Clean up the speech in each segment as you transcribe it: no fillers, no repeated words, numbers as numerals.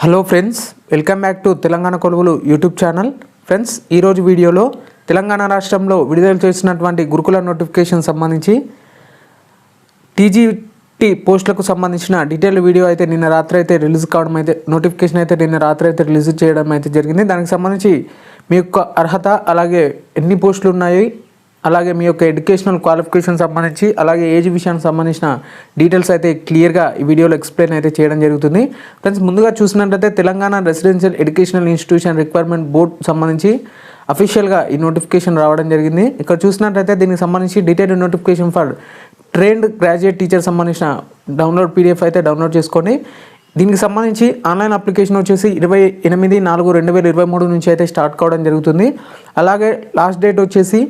Hello friends, welcome back to Telangana Koluvulu YouTube channel. Friends, ఈరోజు వీడియోలో తెలంగాణ రాష్ట్రంలో విడుదల చేసినటువంటి గురుకుల నోటిఫికేషన్ సంబంధించి టీజీటీ పోస్టులకు సంబంధించిన డీటెయిల్ వీడియో అయితే నిన్న రాత్రి అయితే రిలీజ్ కావడం అయితే నోటిఫికేషన్ అయితే నిన్న రాత్రి అయితే రిలీజ్ చేయడం అయితే జరిగింది. దానికి సంబంధించి మీ యొక్క అర్హత, అలాగే ఎన్ని పోస్టులు ఉన్నాయి, అలాగే మీ యొక్క ఎడ్యుకేషనల్ క్వాలిఫికేషన్ సంబంధించి, అలాగే ఏజ్ విషయానికి సంబంధించిన డీటెయిల్స్ అయితే క్లియర్గా ఈ వీడియోలో ఎక్స్ప్లెయిన్ అయితే చేయడం జరుగుతుంది. ఫ్రెండ్స్, ముందుగా చూసినట్లయితే Telangana residential educational institution requirement board సంబంధించి అఫీషియల్గా ఈ నోటిఫికేషన్ రావడం జరిగింది. ఇక్కడ చూసినట్లయితే దీనికి సంబంధించి detailed notification for trained graduate teacher సంబంధించిన డౌన్లోడ్ పీడిఎఫ్ అయితే డౌన్లోడ్ చేసుకోండి. దీనికి సంబంధించి ఆన్లైన్ అప్లికేషన్ వచ్చేసి 28/4/2023 నుంచి అయితే స్టార్ట్ కావడం జరుగుతుంది. అలాగే లాస్ట్ డేట్ వచ్చేసి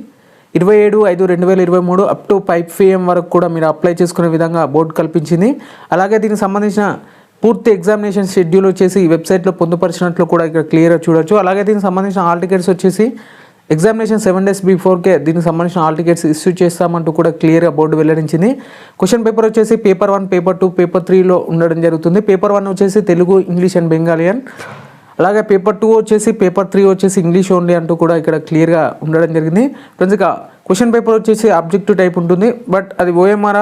27/5/2023 అప్ టు 5 PM వరకు కూడా మీరు అప్లై చేసుకునే విధంగా బోర్డు కల్పించింది. అలాగే దీనికి సంబంధించిన పూర్తి ఎగ్జామినేషన్ షెడ్యూల్ వచ్చేసి ఈ వెబ్సైట్లో పొందుపరిచినట్లు కూడా ఇక్కడ క్లియర్గా చూడొచ్చు. అలాగే దీనికి సంబంధించిన హాల్ టికెట్స్ వచ్చేసి ఎగ్జామినేషన్ 7 days బిఫోర్కే దీనికి సంబంధించిన హాల్ టికెట్స్ ఇష్యూ చేస్తామంటూ కూడా క్లియర్గా బోర్డు వెల్లడించింది. క్వశ్చన్ పేపర్ వచ్చేసి పేపర్ 1, పేపర్ 2, పేపర్ 3లో ఉండడం జరుగుతుంది. పేపర్ 1 వచ్చేసి తెలుగు, ఇంగ్లీష్ అండ్ బెంగాలియన్. అలాగే పేపర్ 2 వచ్చేసి, పేపర్ 3 వచ్చేసి ఇంగ్లీష్ ఓన్లీ అంటూ కూడా ఇక్కడ క్లియర్గా ఉండడం జరిగింది. ఫ్రెండ్స్, ఇక క్వశ్చన్ పేపర్ వచ్చేసి ఆబ్జెక్టివ్ టైప్ ఉంటుంది. బట్ అది ఓఎంఆర్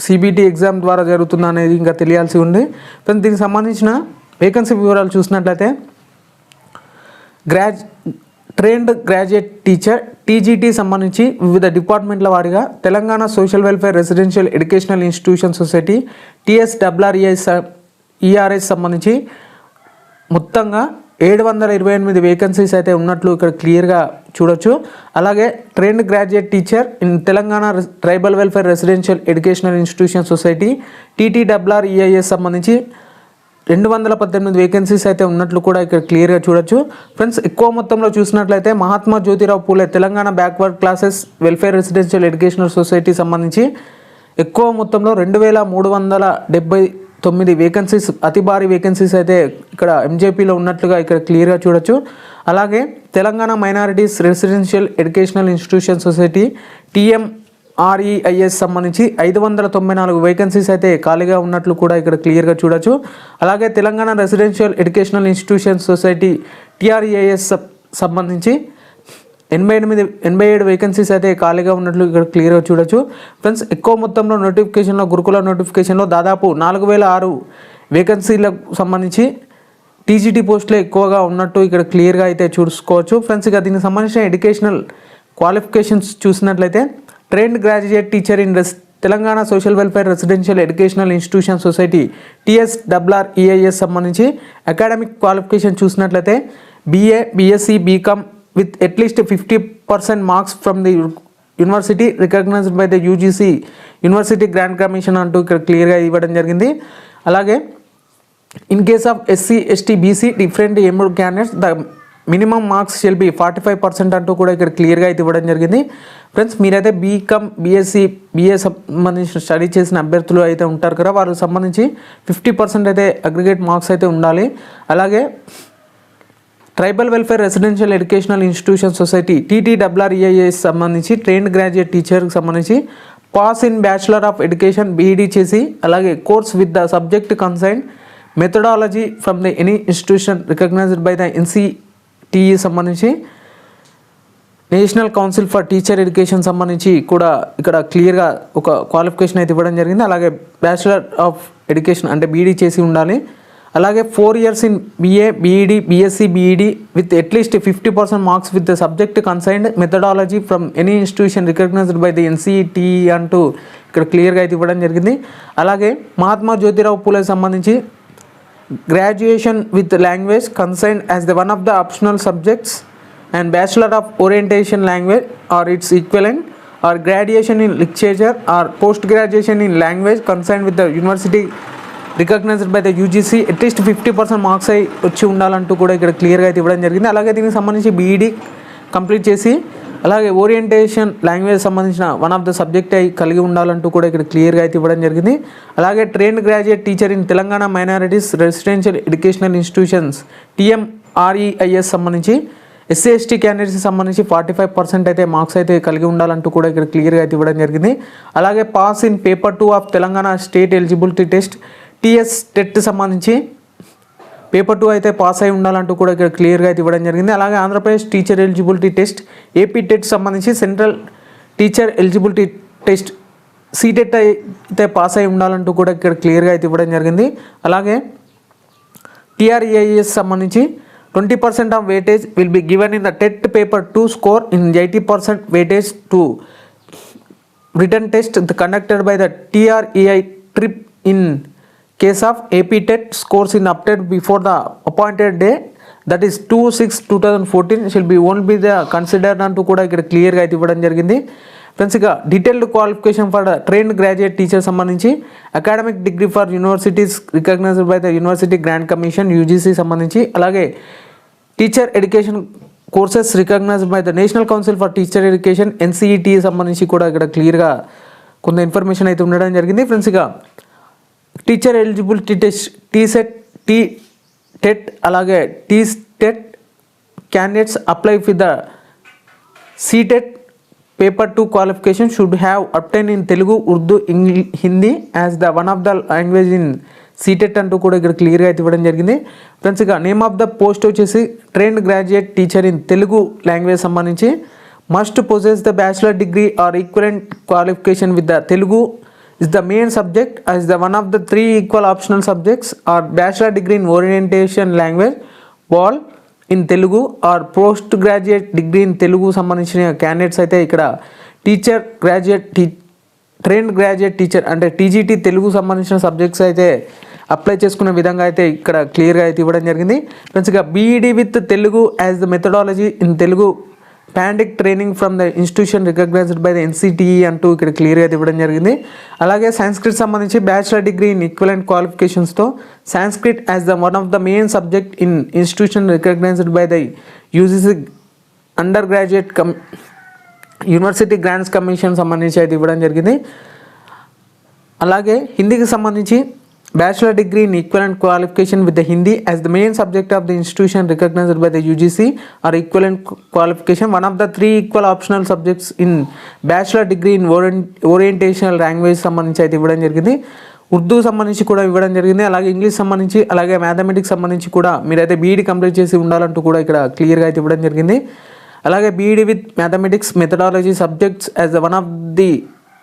సిబిటి ఎగ్జామ్ ద్వారా జరుగుతుందా అనేది ఇంకా తెలియాల్సి ఉంది. ఫ్రెండ్స్, దీనికి సంబంధించిన వేకెన్సీ వివరాలు చూసినట్లయితే ట్రైన్డ్ గ్రాడ్యుయేట్ టీచర్ టీజీటీ సంబంధించి వివిధ డిపార్ట్మెంట్ల వారీగా Telangana social welfare residential educational institution society TSRRES సంబంధించి మొత్తంగా 728 వేకెన్సీస్ అయితే ఉన్నట్లు ఇక్కడ క్లియర్గా చూడొచ్చు. అలాగే trained graduate teacher in Telangana tribal welfare residential educational institution society TTRREIS సంబంధించి 218 వేకెన్సీస్ అయితే ఉన్నట్లు కూడా ఇక్కడ క్లియర్గా చూడొచ్చు. ఫ్రెండ్స్, ఎక్కువ మొత్తంలో చూసినట్లయితే Mahatma Jyotirao Phule Telangana backward classes welfare residential educational society సంబంధించి ఎక్కువ మొత్తంలో 2379 వేకెన్సీస్, అతి భారీ వేకెన్సీస్ అయితే ఇక్కడ ఎంజేపీలో ఉన్నట్లుగా ఇక్కడ క్లియర్గా చూడొచ్చు. అలాగే Telangana minorities residential educational institution society TMREIS సంబంధించి 594 వేకెన్సీస్ అయితే ఖాళీగా ఉన్నట్లు కూడా ఇక్కడ క్లియర్గా చూడొచ్చు. అలాగే Telangana residential educational institution society TREIS సంబంధించి 87 వేకెన్సీస్ అయితే ఖాళీగా ఉన్నట్లు ఇక్కడ క్లియర్గా చూడొచ్చు. ఫ్రెండ్స్, ఎక్కువ మొత్తంలో నోటిఫికేషన్లో గురుకుల నోటిఫికేషన్లో దాదాపు 4006 వేకెన్సీలకు సంబంధించి టీజీటీ పోస్టులే ఎక్కువగా ఉన్నట్టు ఇక్కడ క్లియర్గా అయితే చూసుకోవచ్చు. ఫ్రెండ్స్, ఇక దీనికి సంబంధించిన ఎడ్యుకేషనల్ క్వాలిఫికేషన్స్ చూసినట్లయితే trained graduate teacher in Telangana social welfare residential educational institution society TSRREIS సంబంధించి అకాడమిక్ క్వాలిఫికేషన్ చూసినట్లయితే BA, BSc, BCom with at least 50% marks from the university recognized by the UGC University Grant Commission అంటూ ఇక్కడ క్లియర్గా ఇవ్వడం జరిగింది. అలాగే in case of SC, ST, BC different ఎమౌడ్ candidates the minimum marks shall be 45% అంటూ కూడా ఇక్కడ క్లియర్గా అయితే ఇవ్వడం జరిగింది. ఫ్రెండ్స్, మీరైతే BCom, BSc, BA సంబంధించిన స్టడీ చేసిన అభ్యర్థులు అయితే ఉంటారు కదా, వారికి సంబంధించి 50% అయితే అగ్రిగేట్ మార్క్స్ అయితే ఉండాలి. అలాగే tribal welfare residential educational institution society TTRREIS సంబంధించి ట్రైన్డ్ గ్రాడ్యుయేట్ టీచర్కి సంబంధించి pass in bachelor of education BEd చేసి, అలాగే course with the subject concern methodology from the any institution recognised by the NCTE సంబంధించి national council for teacher education సంబంధించి కూడా ఇక్కడ క్లియర్గా ఒక క్వాలిఫికేషన్ అయితే ఇవ్వడం జరిగింది. అలాగే బ్యాచులర్ ఆఫ్ ఎడ్యుకేషన్ అంటే BEd చేసి ఉండాలి. అలాగే 4 years in BA, BEd, BSc, BEd with at least 50% marks with the subject concerned methodology from any institution recognised by the NCTE అంటూ ఇక్కడ క్లియర్గా అయితే ఇవ్వడం జరిగింది. అలాగే మహాత్మా జ్యోతిరావు పూలే సంబంధించి graduation with language concerned as the one of the optional subjects and bachelor of orientation language or its equivalent or graduation in literature or post graduation in language concerned with the university recognised by the UGC at least 50% marks అయి వచ్చి ఉండాలంటూ కూడా ఇక్కడ క్లియర్గా అయితే ఇవ్వడం జరిగింది. అలాగే దీనికి సంబంధించి BEd కంప్లీట్ చేసి, అలాగే ఓరియంటేషన్ లాంగ్వేజ్ సంబంధించిన వన్ ఆఫ్ ద సబ్జెక్ట్ అయి కలిగి ఉండాలంటూ కూడా ఇక్కడ క్లియర్గా అయితే ఇవ్వడం జరిగింది. అలాగే trained graduate teacher in Telangana minorities residential educational institutions TMREIS సంబంధించి SC, ST క్యాండిడేట్స్కి సంబంధించి 45% అయితే మార్క్స్ అయితే కలిగి ఉండాలంటూ కూడా ఇక్కడ క్లియర్గా అయితే ఇవ్వడం జరిగింది. అలాగే pass in paper 2 of Telangana state eligibility test TS TET సంబంధించి పేపర్ 2 అయితే పాస్ అయి ఉండాలంటూ కూడా ఇక్కడ క్లియర్గా అయితే ఇవ్వడం జరిగింది. అలాగే Andhra Pradesh teacher eligibility test AP TET సంబంధించి central teacher eligibility test CTET అయితే పాస్ అయి ఉండాలంటూ కూడా ఇక్కడ క్లియర్గా అయితే ఇవ్వడం జరిగింది. అలాగే TREIS సంబంధించి 20% of weightage will be given in the TET paper 2 score in 80% weightage to written test conducted by the TREI ట్రిప్ in case of AP TET scores in update before the appointed day that is 2/6/2014 shall be only be the considered అంటూ కూడా ఇక్కడ క్లియర్గా అయితే ఇవ్వడం జరిగింది. Friends ఇక detailed qualification for trained graduate teacher సంబంధించి academic degree for universities recognised by the university grant commission UGC సంబంధించి, అలాగే teacher education courses recognised by the national council for teacher education NCET సంబంధించి కూడా ఇక్కడ క్లియర్గా కొంత ఇన్ఫర్మేషన్ అయితే ఉండడం జరిగింది. ఫ్రెండ్స్ ఇక టీచర్ ఎలిజిబిలిటీ టెస్ట్ TET అలాగే TSTET candidates apply for the CTET paper 2 qualification should have obtain in Telugu, Urdu, Hindi as the one of the language in CTET అంటూ కూడా ఇక్కడ క్లియర్గా అయితే ఇవ్వడం జరిగింది. ఫ్రెండ్స్ ఇక నేమ్ ఆఫ్ ద పోస్ట్ వచ్చేసి trained graduate teacher in Telugu language సంబంధించి must possess the bachelor degree or equivalent qualification with the Telugu is the main subject as the one of the 3 equal optional subjects or bachelor degree in orientation language all in Telugu or post graduate degree in Telugu సంబంధించిన candidates అయితే ఇక్కడ teacher graduate trained graduate teacher అంటే TGT Telugu సంబంధించిన subjects అయితే apply చేసుకునే విధంగా అయితే ఇక్కడ క్లియర్గా అయితే ఇవ్వడం జరిగింది. ఫ్రెండ్స్ ఇక BEd with Telugu as the methodology in Telugu pandit training from the institution recognised by the NCTE అంటూ ఇక్కడ క్లియర్గా ఇవ్వడం జరిగింది. అలాగే సాంస్క్రిట్ సంబంధించి బ్యాచిలర్ డిగ్రీ ఇన్ ఈక్వలెంట్ క్వాలిఫికేషన్స్తో Sanskrit as the one of the main subject in institution recognised by the UGC under graduate university grants commission సంబంధించి అయితే ఇవ్వడం జరిగింది. అలాగే హిందీకి సంబంధించి bachelor degree in equivalent qualification with the Hindi as the main subject of the institution recognised by the UGC or equivalent qualification one of the 3 equal optional subjects in bachelor degree in oriental language సంబంధించి అయితే ఇవ్వడం జరిగింది. ఉర్దూ సంబంధించి కూడా ఇవ్వడం జరిగింది. అలాగే English సంబంధించి అలాగే మ్యాథమెటిక్స్ సంబంధించి కూడా మీరైతే BEd కంప్లీట్ చేసి ఉండాలంటూ కూడా ఇక్కడ క్లియర్గా అయితే ఇవ్వడం జరిగింది. అలాగే BEd with mathematics methodology subjects as the one of the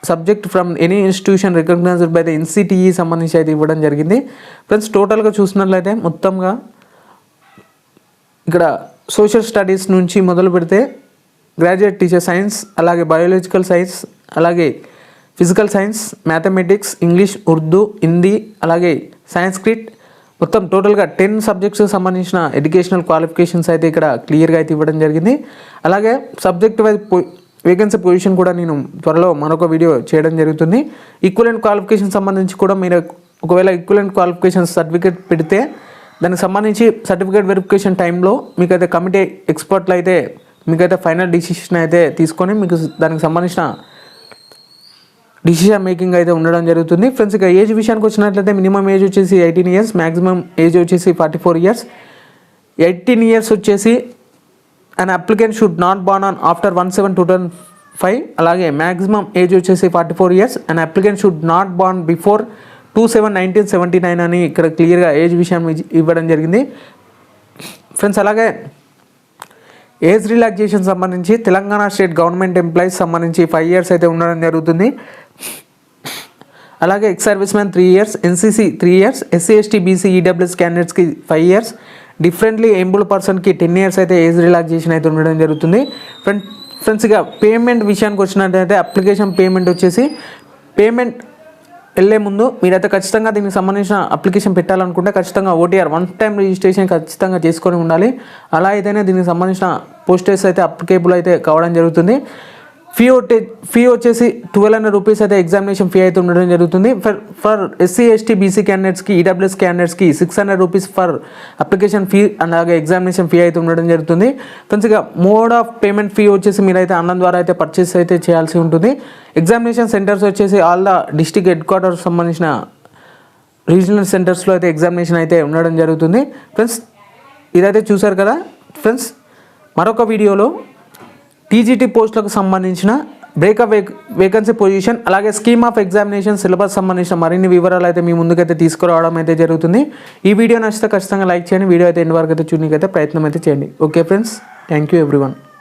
subject from any institution recognised by the NCTE సంబంధించి అయితే ఇవ్వడం జరిగింది. ఫ్రెండ్స్ టోటల్గా చూసినట్లయితే మొత్తంగా ఇక్కడ సోషల్ స్టడీస్ నుంచి మొదలు పెడితే గ్రాడ్యుయేట్ టీచర్ సైన్స్, అలాగే బయాలజికల్ సైన్స్, అలాగే physical science, mathematics, English, Urdu, Hindi, అలాగే సాంస్క్రిట్ మొత్తం టోటల్గా 10 సబ్జెక్ట్స్కి సంబంధించిన ఎడ్యుకేషనల్ క్వాలిఫికేషన్స్ అయితే ఇక్కడ క్లియర్గా అయితే ఇవ్వడం జరిగింది. అలాగే సబ్జెక్ట్ వైజ్ వేకెన్సీ పొజిషన్ కూడా నేను త్వరలో మరొక వీడియో చేయడం జరుగుతుంది. ఈక్వలెంట్ క్వాలిఫికేషన్ సంబంధించి కూడా మీరు ఒకవేళ ఈక్వలెంట్ క్వాలిఫికేషన్ సర్టిఫికేట్ పెడితే దానికి సంబంధించి సర్టిఫికేట్ వెరిఫికేషన్ టైంలో మీకైతే కమిటీ ఎక్స్పర్ట్లు అయితే మీకైతే ఫైనల్ డిసిషన్ అయితే తీసుకొని మీకు దానికి సంబంధించిన డిసిషన్ మేకింగ్ అయితే ఉండడం జరుగుతుంది. ఫ్రెండ్స్ ఇక ఏజ్ విషయానికి వచ్చినట్లయితే మినిమం ఏజ్ వచ్చేసి 18 years, మ్యాక్సిమం ఏజ్ వచ్చేసి 44 years. 18 years వచ్చేసి an applicant should not born on after 1/7/2005. అలాగే మ్యాక్సిమం ఏజ్ వచ్చేసి 44 years. an applicant should not born before 2/7/1979 అని ఇక్కడ క్లియర్గా ఏజ్ విషయం ఇవ్వడం జరిగింది. ఫ్రెండ్స్ అలాగే ఏజ్ రిలాక్సేషన్ సంబంధించి తెలంగాణ స్టేట్ గవర్నమెంట్ ఎంప్లాయీస్ సంబంధించి 5 years అయితే ఉండడం జరుగుతుంది. అలాగే ex service man 3 years, NCC 3 years, SC ST BC EWS క్యాండిడేట్స్కి 5 years, డిఫరెంట్లీ ఏబుల్డ్ పర్సన్కి 10 years అయితే ఏజ్ రిలాక్సేషన్ అయితే ఉండడం జరుగుతుంది. ఫ్రెండ్స్ ఇక పేమెంట్ విషయానికి వచ్చినట్టయితే అప్లికేషన్ పేమెంట్ వచ్చేసి పేమెంట్ వెళ్ళే ముందు మీరైతే ఖచ్చితంగా దీనికి సంబంధించిన అప్లికేషన్ పెట్టాలనుకుంటే ఖచ్చితంగా OTR 1 time రిజిస్ట్రేషన్ ఖచ్చితంగా చేసుకొని ఉండాలి. అలా అయితేనే దీనికి సంబంధించిన పోస్టేజ్ అయితే అప్లికేబుల్ అయితే కావడం జరుగుతుంది. ఫీ వచ్చేసి 1200 rupees అయితే ఎగ్జామినేషన్ ఫీ అయితే ఉండడం జరుగుతుంది. ఫర్ SC ST BC క్యాండిడేట్స్కి EWS క్యాండిడేట్స్కి 600 rupees ఫర్ అప్లికేషన్ ఫీ అలాగే ఎగ్జామినేషన్ ఫీ అయితే ఉండడం జరుగుతుంది. ఫ్రెండ్స్ ఇక మోడ్ ఆఫ్ పేమెంట్ ఫీ వచ్చేసి మీరైతే ఆన్లైన్ ద్వారా అయితే పర్చేస్ అయితే చేయాల్సి ఉంటుంది. ఎగ్జామినేషన్ సెంటర్స్ వచ్చేసి all the district head quarters సంబంధించిన రీజనల్ సెంటర్స్లో అయితే ఎగ్జామినేషన్ అయితే ఉండడం జరుగుతుంది. ఫ్రెండ్స్ ఇదైతే చూసారు కదా. ఫ్రెండ్స్ మరొక వీడియోలో TGT పోస్టులకు సంబంధించిన బ్రేకప్ వేకెన్సీ పొజిషన్, అలాగే స్కీమ్ ఆఫ్ ఎగ్జామినేషన్, సిలబస్ సంబంధించిన మరిన్ని వివరాలు అయితే మీ ముందుకైతే తీసుకురావడం అయితే జరుగుతుంది. ఈ వీడియో నచ్చితే ఖచ్చితంగా లైక్ చేయండి. వీడియో అయితే ఎండ్ వరకు అయితే చూడడానికి అయితే ప్రయత్నం అయితే చేయండి. Okay friends, thank you everyone.